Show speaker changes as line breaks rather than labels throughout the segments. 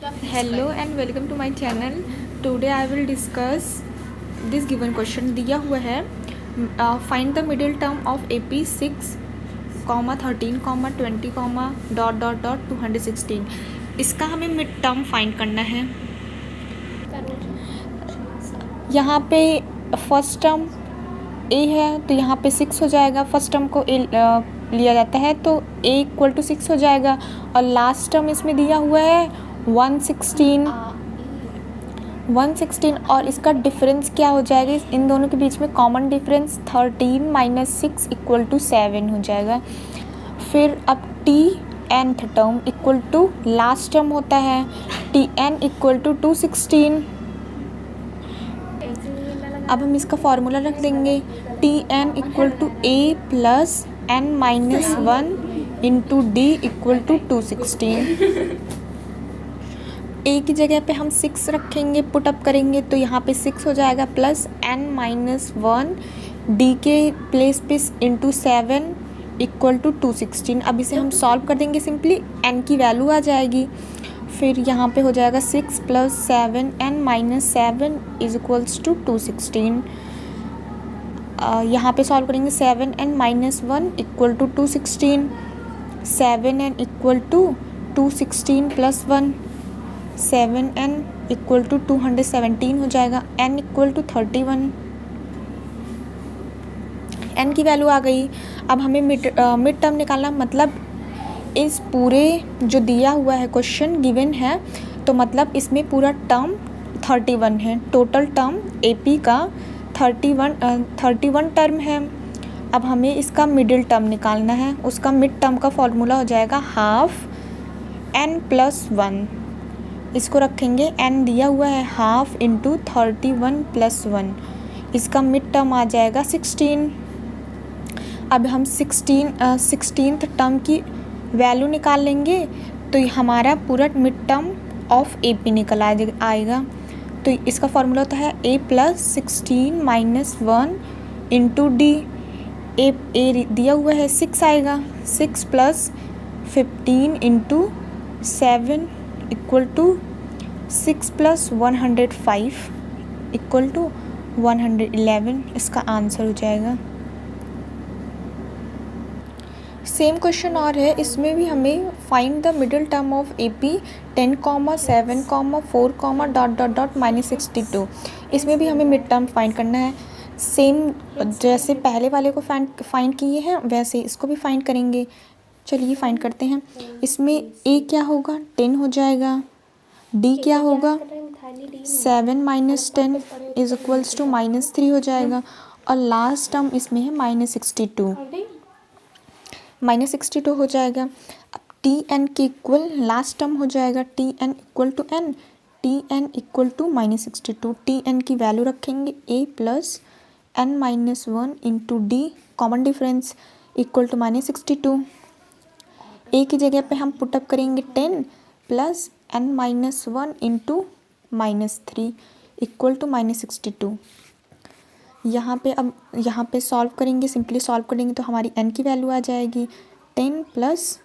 Hello and welcome to my channel. Today I will discuss this given question. दिया हुआ है find the middle term of AP 6, 13, 20, dot 216. इसका हमें mid term find करना है. यहाँ पे फर्स्ट टर्म a है तो यहाँ पे 6 हो जाएगा. फर्स्ट टर्म को a लिया जाता है तो a इक्वल टू 6 हो जाएगा. और लास्ट टर्म इसमें दिया हुआ है 116 और इसका डिफरेंस क्या हो जाएगा, इन दोनों के बीच में common difference 13 minus 6 equal to 7 हो जाएगा. फिर अब T nth term equal to last term होता है Tn इक्वल टू 216. अब हम इसका फॉर्मूला रख देंगे Tn equal to a plus n minus 1 into d equal to 216. a की जगह पे हम 6 रखेंगे, पुट अप करेंगे तो यहाँ पे 6 हो जाएगा प्लस n माइनस 1 डी के प्लेस पे इंटू 7 इक्वल टू 216. अब इसे हम सॉल्व कर देंगे, सिंपली n की वैल्यू आ जाएगी. फिर यहाँ पे हो जाएगा 6 plus 7 n minus 7 is equals to 216. यहाँ पे सॉल्व करेंगे 7n minus 1 equal to 216. 7n equal to 216 plus 1 7n equal to 217 हो जाएगा. n equal to 31. n की वैल्यू आ गई. अब हमें मिड टर्म निकालना, मतलब इस पूरे जो दिया हुआ है क्वेश्चन गिवन है तो मतलब इसमें पूरा टर्म 31 है. टोटल टर्म AP का 31 टर्म है. अब हमें इसका मिडिल टर्म निकालना है. उसका मिड टर्म का फॉर्मूला हो जाएगा हाफ n प्लस 1. इसको रखेंगे, n दिया हुआ है हाफ इंटू 31 प्लस 1. इसका मिड टर्म आ जाएगा 16. अब हम 16th टर्म की वैल्यू निकाल लेंगे तो हमारा पूरा मिड टर्म ऑफ AP निकल आएगा. तो इसका फॉर्मूला होता है a plus 16 minus 1 into D. A दिया हुआ है 6 आएगा. 6 plus 15 into 7 equal to 6 plus 105 equal to 111. इसका आंसर हो जाएगा. सेम क्वेश्चन और है, इसमें भी हमें find the middle term of AP 10, 7, 4, dot -62. इसमें भी हमें मिड टर्म फाइंड करना है. सेम जैसे पहले वाले को फाइंड किए हैं वैसे इसको भी फाइंड करेंगे. चलिए फाइंड करते हैं. इसमें A क्या होगा, 10 हो जाएगा. D क्या होगा, 7 माइनस 10 इज इक्वल्स टू -3 हो जाएगा. और लास्ट टर्म इसमें है -62 हो जाएगा. अब Tn के इक्वल लास्ट टर्म हो जाएगा Tn equal to n. Tn equal to -62. Tn की वैल्यू रखेंगे a plus n minus 1 into d, common difference equal to -62. a की जगह पे हम पुटअप करेंगे 10 plus n minus 1 into -3 equal to -62. यहाँ पे सॉल्व करेंगे, सिंपली सॉल्व करेंगे तो हमारी n की वैल्यू आ जाएगी 10 plus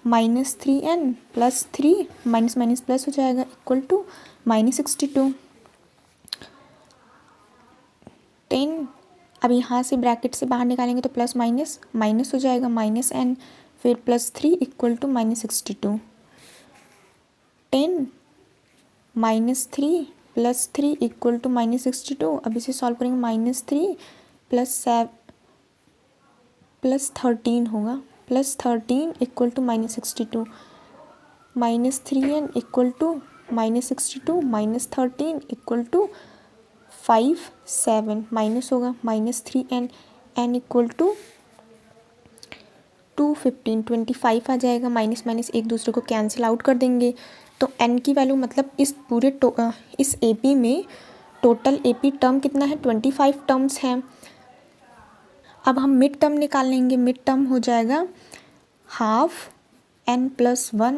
-3n plus 3 minus minus plus हो जाएगा इक्वल टू -62. 10 अब यहाँ से ब्रैकेट से बाहर निकालेंगे तो प्लस माइनस माइनस हो जाएगा -n, फिर plus 3 equal to -62. 10 -3 plus 3 equal to -62. अब इसे सॉल्व करेंगे -3 प्लस 13 होगा. Plus 13 equal to -62. -3n equal to -62 minus 13 equal to 5, 7 minus होगा -3n. n इक्वल टू 2, 15, 25 आ जाएगा. माइनस माइनस एक दूसरे को कैंसिल आउट कर देंगे तो n की वैल्यू, मतलब इस पूरे इस AP में टोटल AP टर्म कितना है, 25 टर्म्स हैं. अब हम मिड टर्म निकाल लेंगे. मिड टर्म हो जाएगा half n plus 1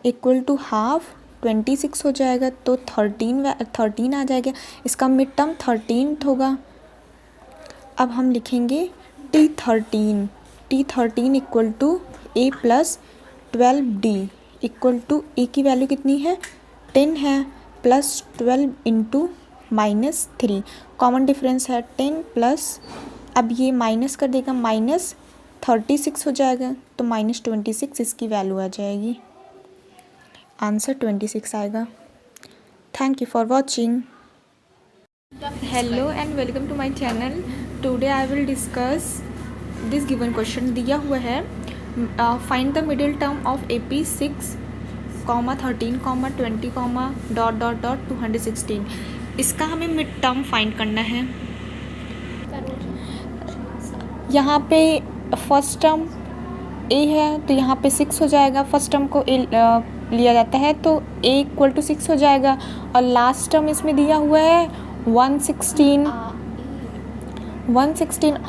equal to half 26 हो जाएगा तो 13 आ जाएगा. इसका मिड टर्म 13 होगा. अब हम लिखेंगे T13 equal to a plus 12d equal to A की वैल्यू कितनी है 10 है प्लस 12 इंटू -3 कॉमन डिफरेंस है 10 प्लस अब ये माइनस कर देगा -36 हो जाएगा तो -26 इसकी वैल्यू आ जाएगी। आंसर 26 आएगा। Thank you for watching. Hello and welcome to my channel. Today I will discuss this given question. दिया हुआ है find the middle term of AP 6, 13, 20, dot 216। इसका हमें मिड टर्म फाइंड करना है। यहाँ पे फर्स्ट टर्म a है तो यहाँ पे 6 हो जाएगा। फर्स्ट टर्म को a लिया जाता है तो a इक्वल टू 6 हो जाएगा और लास्ट टर्म इसमें दिया हुआ है 116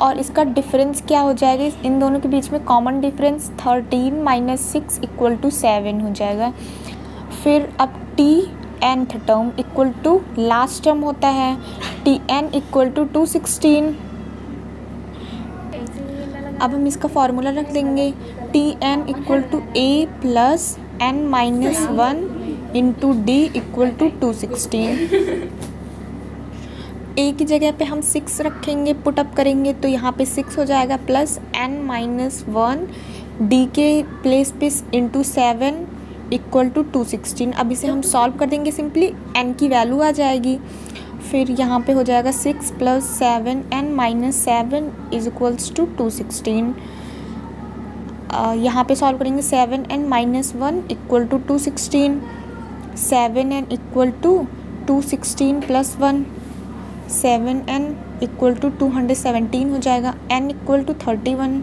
और इसका डिफरेंस क्या हो जाएगा इन दोनों के बीच में कॉमन डिफरेंस 13 - 6 इक्वल टू 7 हो जाएगा। फिर अब nth term equal to last term होता है Tn इक्वल टू 216। अब हम इसका फॉर्मूला रख देंगे Tn equal to a plus n-1 into d equal to 216। a की जगह पे हम 6 रखेंगे, पुटअप करेंगे तो यहाँ पे 6 हो जाएगा प्लस n-1 d के प्लेस पे इंटू 7 इक्वल टू 216। अब इसे हम सॉल्व कर देंगे सिंपली, n की वैल्यू आ जाएगी। फिर यहाँ पे हो जाएगा 6 plus 7 n-7 is equals to 216। यहाँ पे सॉल्व करेंगे 7n-1 equal to 216। 7n equal to 216 plus 1 7n equal to 217 हो जाएगा। n equal to 31।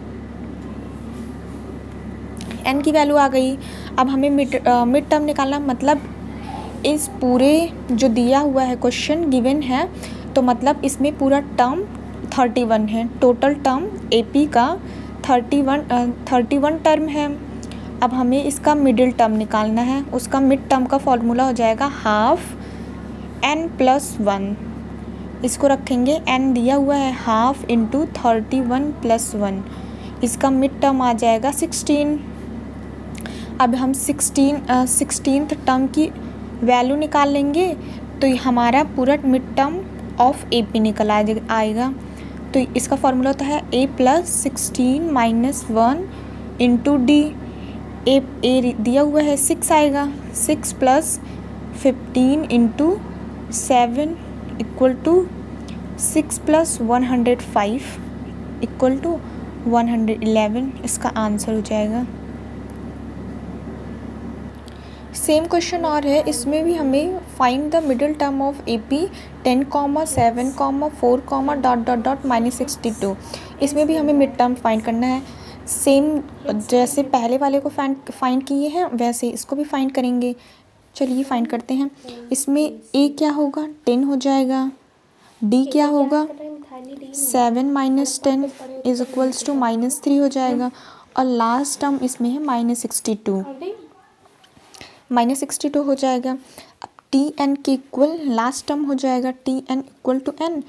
n की वैल्यू आ गई। अब हमें मिड टर्म निकालना, मतलब इस पूरे जो दिया हुआ है क्वेश्चन गिवन है तो मतलब इसमें पूरा टर्म 31 है। टोटल टर्म AP का 31 टर्म है। अब हमें इसका मिडिल टर्म निकालना है। उसका मिड टर्म का फॉर्मूला हो जाएगा हाफ n+1। इसको रखेंगे, n दिया हुआ है हाफ इंटू 31 + 1। इसका मिड टर्म आ जाएगा 16। अब हम 16th टर्म की वैल्यू निकाल लेंगे तो हमारा पूरा मिड टर्म ऑफ AP निकल आएगा। तो इसका फॉर्मूला होता है a plus 16 - 1 into d। a दिया हुआ है 6 आएगा, 6 plus 15 into 7 equal to 6 plus 105 equal to 111। इसका आंसर हो जाएगा। सेम क्वेश्चन और है, इसमें भी हमें find the middle term of AP 10, 7, 4, dot -62। इसमें भी हमें मिड टर्म फाइंड करना है। सेम जैसे पहले वाले को फाइंड किए हैं वैसे इसको भी फाइंड करेंगे। चलिए फाइंड करते हैं। इसमें A क्या होगा 10 हो जाएगा, D क्या होगा 7 - 10 इज इक्वल्स टू -3 हो जाएगा और लास्ट टर्म इसमें है -62 हो जाएगा। अब Tn के इक्वल लास्ट टर्म हो जाएगा Tn equal to n,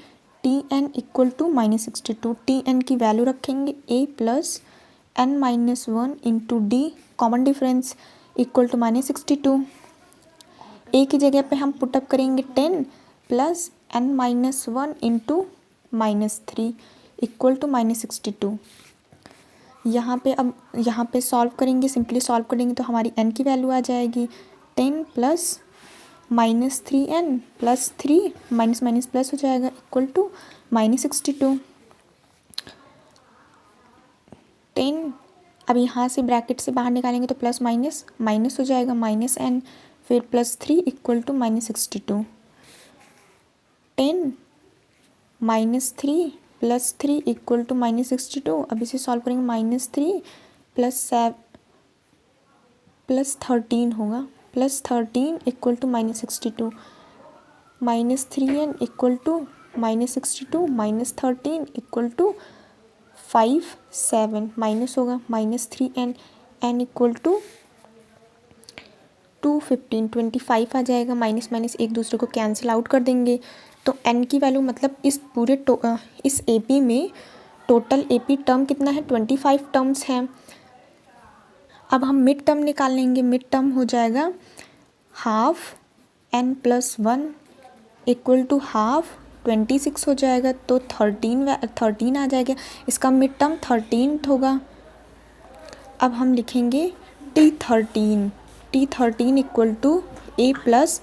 Tn equal to -62। Tn की वैल्यू रखेंगे a plus n-1 into d common difference equal to -62। a की जगह पे हम पुटअप करेंगे 10 plus n-1 into -3 equal to -62। यहाँ पे सॉल्व करेंगे, सिंपली सॉल्व करेंगे तो हमारी n की वैल्यू आ जाएगी 10 plus -3n plus 3 minus plus हो जाएगा इक्वल टू -62। 10 अब यहाँ से ब्रैकेट से बाहर निकालेंगे तो प्लस माइनस हो जाएगा -n, फिर +3 इक्वल टू -62। 10 -3 +3 equal to -62। अब इसे सॉल्व करेंगे -3 प्लस 13 होगा, +13 equal to -62। -3n equal to -62 -13 equal to 5 7 minus होगा -3n, n इक्वल टू 215 25 आ जाएगा। माइनस एक दूसरे को कैंसिल आउट कर देंगे तो n की वैल्यू, मतलब इस पूरे इस AP में टोटल AP टर्म कितना है 25 टर्म्स हैं। अब हम मिड टर्म निकाल लेंगे। मिड टर्म हो जाएगा half n plus 1 equal to half 26 हो जाएगा, तो 13 आ जाएगा। इसका मिड टर्म 13 होगा। अब हम लिखेंगे T13 equal to a plus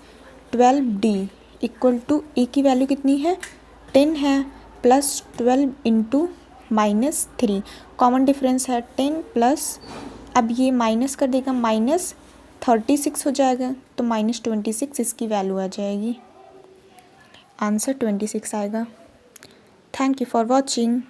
12d equal to a की वैल्यू कितनी है 10 है, प्लस 12 इंटू -3, कॉमन डिफरेंस है 10 प्लस, अब ये माइनस कर देगा, -36 हो जाएगा, तो -26 इसकी वैल्यू आ जाएगी। आंसर 26 आएगा। Thank you for watching.